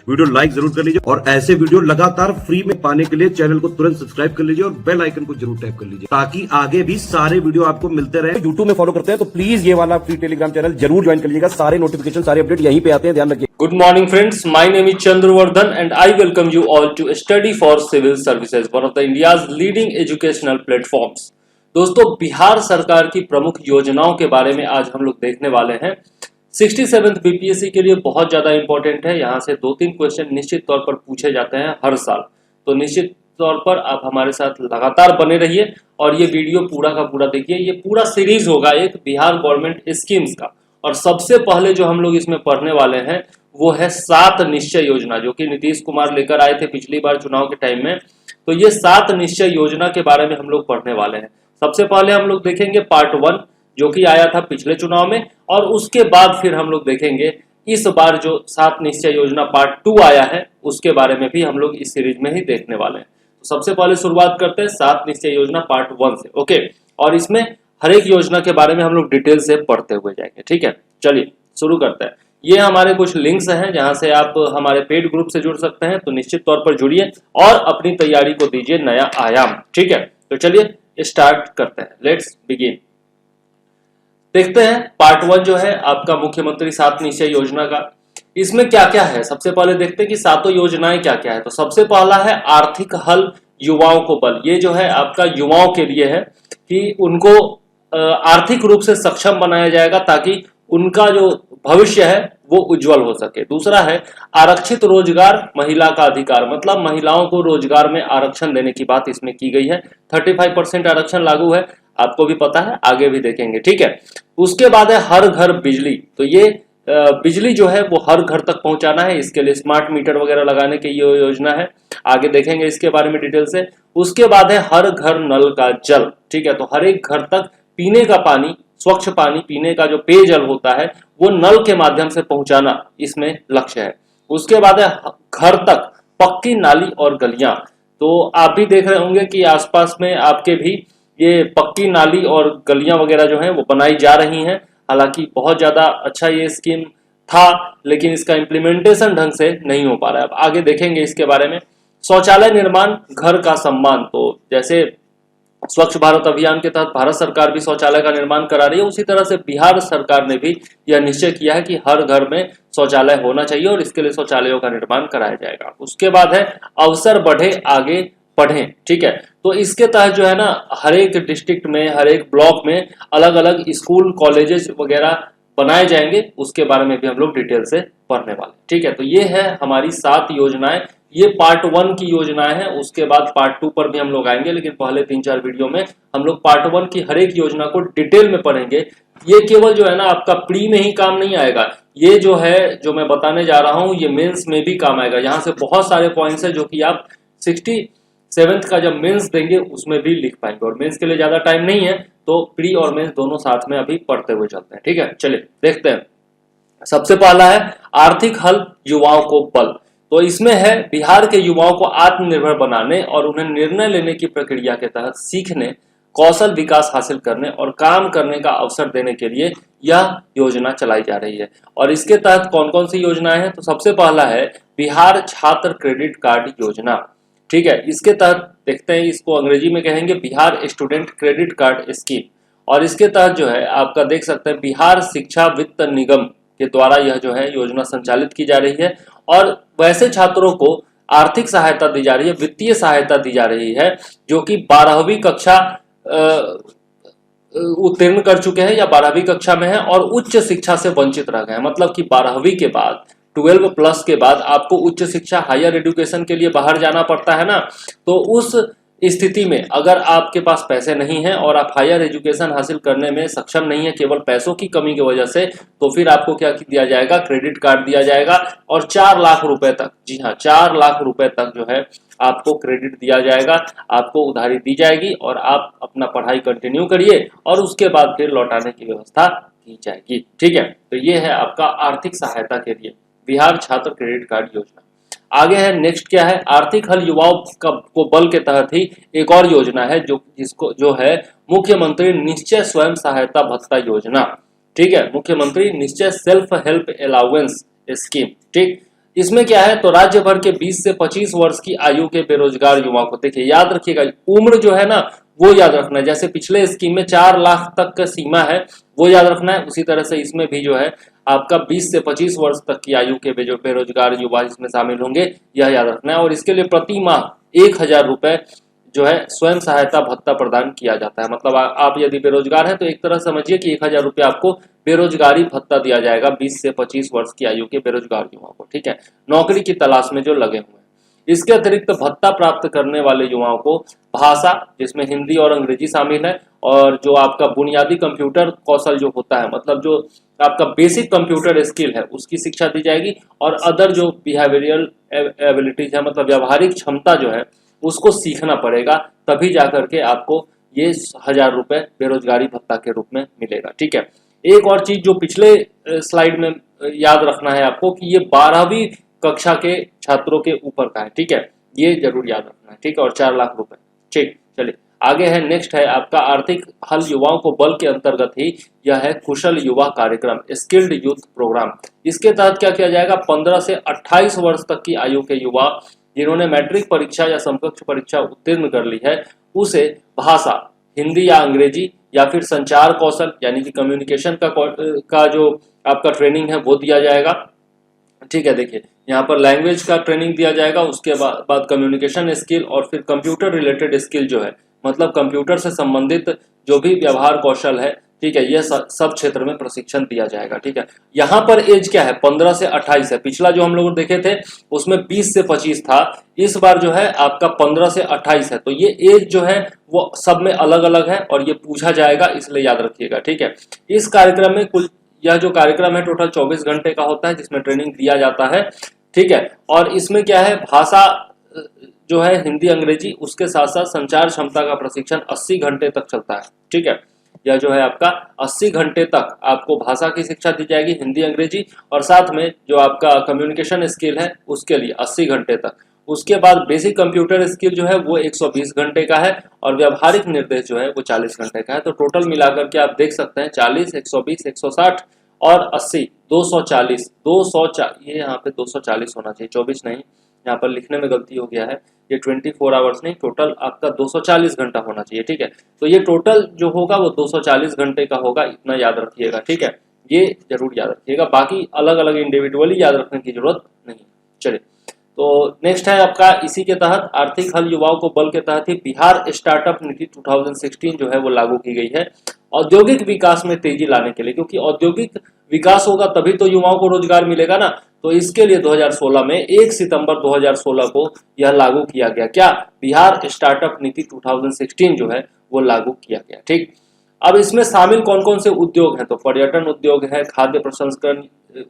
Video like जरूर कर लीजिए और ऐसे वीडियो लगातार फ्री में पाने के लिए चैनल को तुरंत सब्सक्राइब कर लीजिए और बेल आइकन को जरूर टैप कर लीजिए ताकि आगे भी सारे वीडियो आपको मिलते रहे। यूट्यूब में फॉलो करते हैं तो प्लीज ये वाला फ्री टेलीग्राम चैनल जरूर ज्वाइन कर लीजिएगा। सारे नोटिफिकेशन सारे अपडेट यहीं पे आते हैं, ध्यान रखिए। Good morning friends, my name is Chandravardhan and I welcome you all to Study for Civil Services, one of the India's leading educational platforms। दोस्तों, बिहार सरकार की प्रमुख योजनाओं के बारे में आज हम लोग देखने वाले हैं। 67th बीपीएससी के लिए बहुत ज्यादा इंपॉर्टेंट है। यहाँ से 2-3 क्वेश्चन निश्चित तौर पर पूछे जाते हैं हर साल, तो निश्चित तौर पर आप हमारे साथ लगातार बने रहिए और ये वीडियो पूरा का पूरा देखिए। ये पूरा सीरीज होगा एक बिहार गवर्नमेंट स्कीम्स का, और सबसे पहले जो हम लोग इसमें पढ़ने वाले हैं वो है 7 निश्चय योजना, जो कि नीतीश कुमार लेकर आए थे पिछली बार चुनाव के टाइम में। तो ये 7 निश्चय योजना के बारे में हम लोग पढ़ने वाले हैं। सबसे पहले हम लोग देखेंगे पार्ट 1 जो कि आया था पिछले चुनाव में, और उसके बाद फिर हम लोग देखेंगे इस बार जो 7 निश्चय योजना पार्ट 2 आया है उसके बारे में भी हम लोग इस सीरीज में ही देखने वाले हैं। तो सबसे पहले शुरुआत करते हैं 7 निश्चय योजना पार्ट 1 से, ओके। और इसमें हर एक योजना के बारे में हम लोग डिटेल से पढ़ते हुए जाएंगे, ठीक है। चलिए शुरू करते हैं। ये हमारे कुछ लिंक्स हैं जहां से आप हमारे पेड ग्रुप से जुड़ सकते हैं, तो निश्चित तौर पर जुड़िए और अपनी तैयारी को दीजिए नया आयाम, ठीक है। तो चलिए स्टार्ट करते हैं, लेट्स बिगिन। देखते हैं पार्ट 1 जो है आपका मुख्यमंत्री 7 निश्चय योजना का, इसमें क्या क्या है। सबसे पहले देखते हैं कि सातों योजनाएं क्या क्या है। तो सबसे पहला है आर्थिक हल युवाओं को बल। ये जो है आपका युवाओं के लिए है कि उनको आर्थिक रूप से सक्षम बनाया जाएगा ताकि उनका जो भविष्य है वो उज्जवल हो सके। दूसरा है आरक्षित रोजगार महिला का अधिकार, मतलब महिलाओं को रोजगार में आरक्षण देने की बात इसमें की गई है। 35% आरक्षण लागू है, आपको भी पता है, आगे भी देखेंगे, ठीक है। उसके बाद है हर घर बिजली। तो ये बिजली जो है वो हर घर तक पहुंचाना है, इसके लिए स्मार्ट मीटर वगैरह लगाने की ये योजना है, आगे देखेंगे इसके बारे में डिटेल से। उसके बाद है हर घर नल का जल, ठीक है। तो हर एक घर तक पीने का पानी, स्वच्छ पानी, पीने का जो पेयजल होता है वो नल के माध्यम से पहुंचाना इसमें लक्ष्य है। उसके बाद है घर तक पक्की नाली और गलियां। तो आप भी देख रहे होंगे कि आसपास में आपके भी ये पक्की नाली और गलियां वगैरह जो हैं वो बनाई जा रही हैं। हालांकि बहुत ज्यादा अच्छा ये स्कीम था, लेकिन इसका इम्प्लीमेंटेशन ढंग से नहीं हो पा रहा है। अब आगे देखेंगे इसके बारे में। शौचालय निर्माण घर का सम्मान। तो जैसे स्वच्छ भारत अभियान के तहत भारत सरकार भी शौचालय का निर्माण करा रही है, उसी तरह से बिहार सरकार ने भी यह निश्चय किया है कि हर घर में शौचालय होना चाहिए और इसके लिए शौचालयों का निर्माण कराया जाएगा। उसके बाद है अवसर बढ़े आगे पढ़ें, ठीक है। तो इसके तहत जो है ना हर एक डिस्ट्रिक्ट में, हर एक ब्लॉक में अलग अलग स्कूल कॉलेजेस वगैरह बनाए जाएंगे, उसके बारे में भी हम लोग डिटेल से पढ़ने वाले, ठीक है। तो ये है हमारी 7 योजनाएं। ये पार्ट 1 की योजनाएं हैं, उसके बाद पार्ट 2 पर भी हम लोग आएंगे, लेकिन पहले 3-4 वीडियो में हम लोग पार्ट 1 की हर एक योजना को डिटेल में पढ़ेंगे। ये केवल जो है ना आपका प्री में ही काम नहीं आएगा, ये जो है जो मैं बताने जा रहा हूं ये मेंस में भी काम आएगा। यहाँ से बहुत सारे पॉइंट्स है जो कि आप 67th का जब मेंस देंगे उसमें भी लिख पाएंगे, और मेंस के लिए ज्यादा टाइम नहीं है तो प्री और मेंस दोनों साथ में अभी पढ़ते हुए चलते हैं, ठीक है। चलिए देखते हैं। सबसे पहला है आर्थिक हल युवाओं को बल। तो इसमें है बिहार के युवाओं को आत्मनिर्भर बनाने और उन्हें निर्णय लेने की प्रक्रिया के तहत सीखने, कौशल विकास हासिल करने और काम करने का अवसर देने के लिए यह योजना चलाई जा रही है। और इसके तहत कौन कौन सी योजनाएं हैं। तो सबसे पहला है बिहार छात्र क्रेडिट कार्ड योजना, ठीक है। इसके तहत देखते हैं, इसको अंग्रेजी में कहेंगे Bihar student credit card scheme. और इसके तहत जो है आपका देख सकते हैं बिहार शिक्षा वित्त निगम के द्वारा यह जो है योजना संचालित की जा रही है, और वैसे छात्रों को आर्थिक सहायता दी जा रही है, वित्तीय सहायता दी जा रही है जो कि 12वीं कक्षा उत्तीर्ण कर चुके हैं या 12वीं कक्षा में है और उच्च शिक्षा से वंचित रह गए हैं। मतलब कि 12वीं के बाद 12+ के बाद आपको उच्च शिक्षा हायर एजुकेशन के लिए बाहर जाना पड़ता है ना, तो उस स्थिति में अगर आपके पास पैसे नहीं हैं और आप हायर एजुकेशन हासिल करने में सक्षम नहीं है केवल पैसों की कमी की वजह से, तो फिर आपको क्या दिया जाएगा, क्रेडिट कार्ड दिया जाएगा। और 4 लाख रुपए तक, जी हाँ 4 लाख रुपए तक जो है आपको क्रेडिट दिया जाएगा, आपको उधारी दी जाएगी और आप अपना पढ़ाई कंटिन्यू करिए और उसके बाद फिर लौटाने की व्यवस्था की जाएगी, ठीक है। तो ये है आपका आर्थिक सहायता के लिए बिहार छात्र क्रेडिट कार्ड योजना। आगे है नेक्स्ट क्या है, आर्थिक हल युवाओं को बल के तहत ही एक और योजना है जो है मुख्यमंत्री निश्चय स्वयं सहायता भत्ता योजना, ठीक है। मुख्यमंत्री निश्चय सेल्फ हेल्प अलाउंस स्कीम, ठीक। इसमें क्या है, तो राज्य भर के 20 से 25 वर्ष की आयु के बेरोजगार युवाओं को, देखिए याद रखिएगा उम्र जो है ना वो याद रखना है। जैसे पिछले स्कीम में 4 लाख तक का सीमा है वो याद रखना है, उसी तरह से इसमें भी जो है आपका 20 से 25 वर्ष तक की आयु के बेरोजगार युवा इसमें शामिल होंगे, यह याद रखना है। और इसके लिए प्रति माह 1000 रुपए जो है स्वयं सहायता भत्ता प्रदान किया जाता है। मतलब आप यदि बेरोजगार हैं तो एक तरह समझिए कि 1000 रुपये आपको बेरोजगारी भत्ता दिया जाएगा 20 से 25 वर्ष की आयु के बेरोजगार युवाओं को, ठीक है, नौकरी की तलाश में जो लगे हुए हैं। इसके अतिरिक्त भत्ता प्राप्त करने वाले युवाओं को भाषा, जिसमें हिंदी और अंग्रेजी शामिल है, और जो आपका बुनियादी कंप्यूटर कौशल जो होता है, मतलब जो आपका बेसिक कंप्यूटर स्किल है उसकी शिक्षा दी जाएगी। और अदर जो बिहेवियरल एबिलिटीज है, मतलब व्यवहारिक क्षमता जो है उसको सीखना पड़ेगा, तभी जाकर के आपको ये 1000 रुपए बेरोजगारी भत्ता के रूप में मिलेगा, ठीक है। एक और चीज जो पिछले स्लाइड में याद रखना है आपको कि ये 12वीं कक्षा के छात्रों के ऊपर का है, ठीक है, ये जरूर याद रखना है, ठीक है। और 4 लाख रुपए, ठीक। चलिए आगे है, नेक्स्ट है आपका आर्थिक हल युवाओं को बल के अंतर्गत ही यह है कुशल युवा कार्यक्रम, स्किल्ड यूथ प्रोग्राम। इसके तहत क्या किया जाएगा, 15 से 28 वर्ष तक की आयु के युवा जिन्होंने मैट्रिक परीक्षा या समकक्ष परीक्षा उत्तीर्ण कर ली है, उसे भाषा हिंदी या अंग्रेजी या फिर संचार कौशल यानी कि कम्युनिकेशन का जो आपका ट्रेनिंग है वो दिया जाएगा, ठीक है। देखिए यहाँ पर लैंग्वेज का ट्रेनिंग दिया जाएगा, उसके बाद कम्युनिकेशन स्किल, और फिर कंप्यूटर रिलेटेड स्किल जो है, मतलब कंप्यूटर से संबंधित जो भी व्यवहार कौशल है, ठीक है, यह सब क्षेत्र में प्रशिक्षण दिया जाएगा, ठीक है। यहाँ पर एज क्या है, 15 से 28 है। पिछला जो हम लोग देखे थे उसमें 20 से 25 था, इस बार जो है आपका 15 से 28 है। तो ये एज जो है वो सब में अलग अलग है और ये पूछा जाएगा, इसलिए याद रखिएगा, ठीक है। इस कार्यक्रम में कुल, यह जो कार्यक्रम है टोटल 24 घंटे का होता है जिसमें ट्रेनिंग दिया जाता है, ठीक है। और इसमें क्या है, भाषा जो है हिंदी अंग्रेजी, उसके साथ साथ संचार क्षमता का प्रशिक्षण 80 घंटे तक चलता है, ठीक है। यह जो है आपका 80 घंटे तक आपको भाषा की शिक्षा दी जाएगी हिंदी अंग्रेजी, और साथ में जो आपका कम्युनिकेशन स्किल है उसके लिए 80 घंटे तक। उसके बाद बेसिक कंप्यूटर स्किल जो है वो 120 घंटे का है, और व्यवहारिक निर्देश जो है वो 40 घंटे का है। तो टोटल मिलाकर के आप देख सकते हैं 40, 120, 160 और 80, 240, 240, ये यहाँ पे 240 होना चाहिए, 24 नहीं, यहाँ पर लिखने में गलती हो गया है, ये 24 आवर्स नहीं, टोटल आपका 240 घंटा होना चाहिए, ठीक है। तो ये टोटल जो होगा वो 240 घंटे का होगा, इतना याद रखिएगा, ठीक है, ये जरूर याद रखिएगा। बाकी अलग अलग इंडिविजुअली याद रखने की जरूरत नहीं। चलिए तो नेक्स्ट है आपका, इसी के तहत आर्थिक हल युवाओं को बल के तहत ही बिहार स्टार्टअप नीति 2016 जो है वो लागू की गई है, औद्योगिक विकास में तेजी लाने के लिए, क्योंकि औद्योगिक विकास होगा तभी तो युवाओं को रोजगार मिलेगा ना। तो इसके लिए 2016 में 1 सितंबर 2016 को यह लागू किया गया, क्या, बिहार स्टार्टअप नीति 2016 जो है वो लागू किया गया, ठीक। अब इसमें शामिल कौन कौन से उद्योग हैं, तो पर्यटन उद्योग है, खाद्य प्रसंस्करण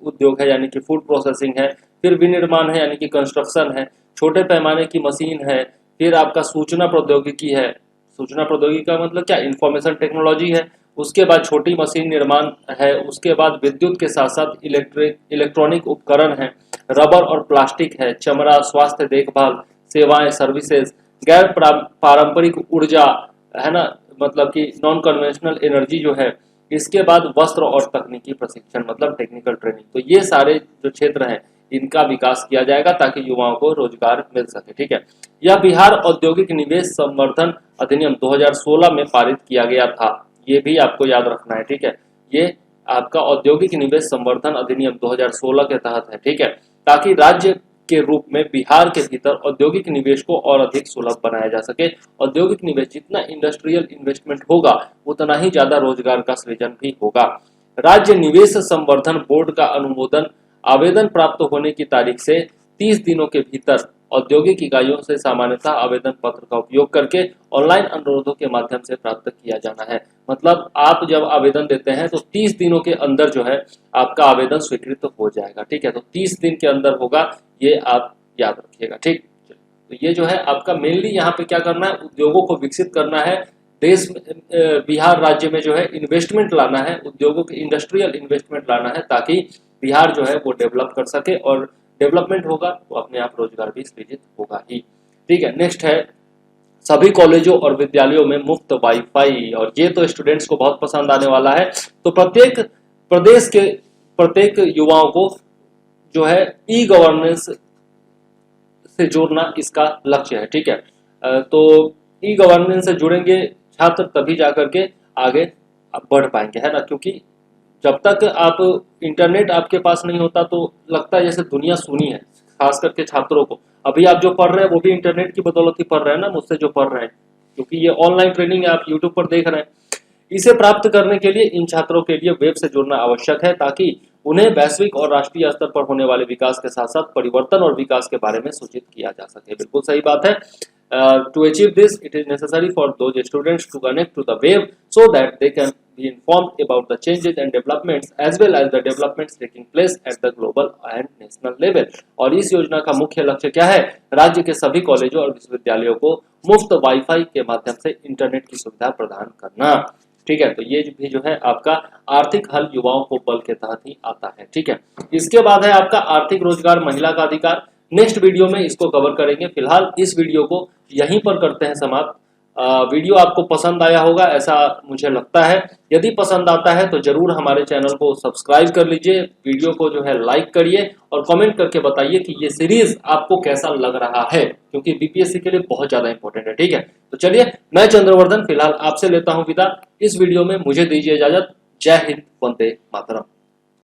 उद्योग है यानी कि फूड प्रोसेसिंग है, फिर विनिर्माण है यानी कि कंस्ट्रक्शन है, छोटे पैमाने की मशीन है, फिर आपका सूचना प्रौद्योगिकी है, सूचना प्रौद्योगिकी का मतलब क्या, इंफॉर्मेशन टेक्नोलॉजी है, उसके बाद छोटी मशीन निर्माण है, उसके बाद विद्युत के साथ साथ इलेक्ट्रॉनिक उपकरण है, रबर और प्लास्टिक है, चमड़ा, स्वास्थ्य देखभाल सेवाएं सर्विसेज, गैर पारंपरिक ऊर्जा है ना, मतलब कि नॉन कन्वेंशनल एनर्जी जो है, इसके बाद वस्त्र और तकनीकी प्रशिक्षण मतलब टेक्निकल ट्रेनिंग। तो ये सारे जो क्षेत्र हैं इनका विकास किया जाएगा ताकि युवाओं को रोजगार मिल सके, ठीक है। यह बिहार औद्योगिक निवेश संवर्धन अधिनियम 2016 में पारित किया गया था, ये भी आपको याद रखना है, ठीक है। ये आपका औद्योगिक निवेश संवर्धन अधिनियम 2016 के तहत है, ठीक है, ताकि राज्य के रूप में बिहार के भीतर औद्योगिक निवेश को और अधिक सुलभ बनाया जा सके। औद्योगिक निवेश, जितना इंडस्ट्रियल इन्वेस्टमेंट होगा उतना ही ज्यादा रोजगार का सृजन भी होगा। राज्य निवेश संवर्धन बोर्ड का अनुमोदन आवेदन प्राप्त होने की तारीख से 30 दिनों के भीतर औद्योगिक इकाइयों से सामान्यतः आवेदन पत्र का उपयोग करके ऑनलाइन अनुरोधों के माध्यम से प्राप्त किया जाना है। मतलब आप जब आवेदन देते हैं तो 30 दिनों के अंदर जो है आपका आवेदन स्वीकृत हो जाएगा, ठीक है। तो 30 दिन के अंदर होगा, ये आप याद रखिएगा, ठीक। तो ये जो है आपका मेनली यहाँ पे क्या करना है, उद्योगों को विकसित करना है, देश बिहार राज्य में जो है इन्वेस्टमेंट लाना है, उद्योगों के इंडस्ट्रियल इन्वेस्टमेंट लाना है ताकि बिहार जो है वो डेवलप कर सके, और डेवलपमेंट होगा तो अपने आप रोजगार भी सृजित होगा ही, ठीक है। नेक्स्ट है, सभी कॉलेजों और विद्यालयों में मुफ्त वाईफाई, और ये तो स्टूडेंट्स को बहुत पसंद आने वाला है। तो प्रत्येक प्रदेश के प्रत्येक युवाओं को जो है ई गवर्नेंस से जोड़ना इसका लक्ष्य है। ठीक है, तो ई गवर्नेंस से जुड़ेंगे छात्र तभी जाकर के आगे बढ़ पाएंगे, है ना, क्योंकि जब तक आप इंटरनेट आपके पास नहीं होता तो लगता है जैसे दुनिया सूनी है, खास करके छात्रों को। अभी आप जो पढ़ रहे हैं वो भी इंटरनेट की बदौलत ही पढ़ रहे हैं ना, मुझसे जो पढ़ रहे हैं, क्योंकि ये ऑनलाइन ट्रेनिंग है, आप यूट्यूब पर देख रहे हैं। इसे प्राप्त करने के लिए इन छात्रों के लिए वेब से जुड़ना आवश्यक है, ताकि उन्हें वैश्विक और राष्ट्रीय स्तर पर होने वाले विकास के साथ साथ परिवर्तन और विकास के बारे में सूचित किया जा सके। बिल्कुल सही बात है। To achieve this, it is necessary for those students to connect to the web so that they can be informed about the changes and developments as well as the developments taking place at the global and national level। और इस योजना का मुख्य लक्ष्य क्या है? राज्य के सभी कॉलेजों और विश्वविद्यालयों को मुफ्त वाईफाई के माध्यम से इंटरनेट की सुविधा प्रदान करना। ठीक है, तो ये भी जो है आपका आर्थिक हल युवाओं को बल के तहत ही आता है। ठीक है, इसके बाद है आपका आर्थिक रोजगार, महिला का अधिकार। नेक्स्ट वीडियो में इसको कवर करेंगे। फिलहाल इस वीडियो को यहीं पर करते हैं समाप्त। वीडियो आपको पसंद आया होगा ऐसा मुझे लगता है। यदि पसंद आता है तो जरूर हमारे चैनल को सब्सक्राइब कर लीजिए, वीडियो को जो है लाइक करिए और कमेंट करके बताइए कि ये सीरीज आपको कैसा लग रहा है, क्योंकि बीपीएससी के लिए बहुत ज्यादा इंपॉर्टेंट है। ठीक है, तो चलिए, मैं चंद्रवर्धन फिलहाल आपसे लेता हूं विदा। इस वीडियो में मुझे दीजिए इजाजत। जय हिंद, वंदे मातरम।